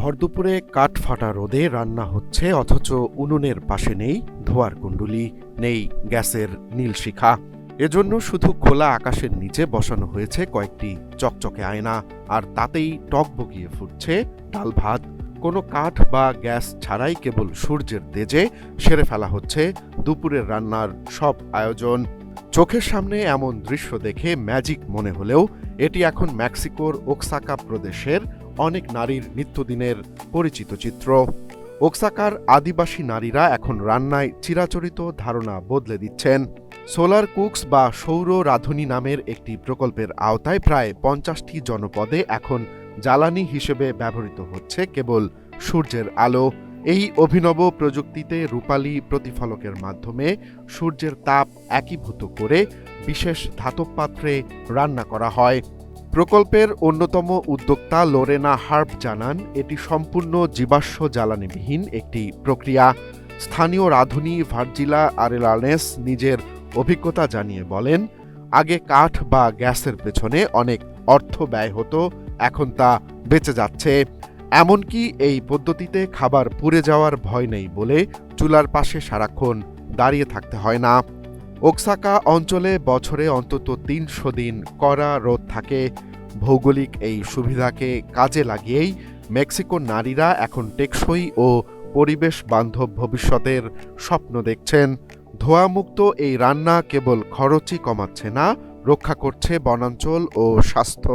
ভরদুপুরে কাঠফাটা রোদে রান্না হচ্ছে, অথচ উনুনের পাশে নেই ধোঁয়ার কুণ্ডুলি, নেই গ্যাসের নীল শিখা। এজন্য শুধু খোলা আকাশের নিচে বসানো হয়েছে কয়েকটি চকচকে আয়না, আর তাতেই টকবগিয়ে ফুটছে ডাল ভাত। কোনো কাঠ বা গ্যাস ছাড়াই কেবল সূর্যের তেজে সেরে ফেলা হচ্ছে দুপুরের রান্নার সব আয়োজন। চোখের সামনে এমন দৃশ্য দেখে ম্যাজিক মনে হলেও এটি এখন মেক্সিকোর ওক্সাকা প্রদেশের অনেক নারীর নিত্যদিনের পরিচিত চিত্র। ওক্সাকার আদিবাসী নারীরা এখন রান্নায় চিরাচরিত ধারণা বদলে দিচ্ছেন। সোলার কুকস বা সৌর রাঁধুনি নামের একটি প্রকল্পের আওতায় প্রায় 50টি জনপদে এখন জ্বালানি হিসেবে ব্যবহৃত হচ্ছে কেবল সূর্যের আলো। এই অভিনব প্রযুক্তিতে রূপালী প্রতিফলকের মাধ্যমে সূর্যের তাপ একীভূত করে বিশেষ ধাতব পাত্রে রান্না করা হয়। প্রকল্পের অন্যতম উদ্যোক্তা লোরেনা হার্প জানান, এটি সম্পূর্ণ জীবাশ্ম জ্বালানিবিহীন একটি প্রক্রিয়া। স্থানীয় রাঁধুনি ভার্জিলা আরেলানেস নিজের অভিজ্ঞতা জানিয়ে বলেন, আগে কাঠ বা গ্যাসের পেছনে অনেক অর্থ ব্যয় হতো, এখন তা বেঁচে যাচ্ছে। এমনকি এই পদ্ধতিতে খাবার পুড়ে যাওয়ার ভয় নেই বলে চুলার পাশে সারাক্ষণ দাঁড়িয়ে থাকতে হয় না। ওক্সাকা অঞ্চলে বছরে অন্তত 300 দিন কড়া রোদ থাকে। ভৌগোলিক এই সুবিধাকে কাজে লাগিয়েই মেক্সিকোর নারীরা এখন টেকসই ও পরিবেশ বান্ধব ভবিষ্যতের স্বপ্ন দেখছেন। ধোঁয়ামুক্ত এই রান্না কেবল খরচই কমাচ্ছে না, রক্ষা করছে বনাঞ্চল ও স্বাস্থ্য।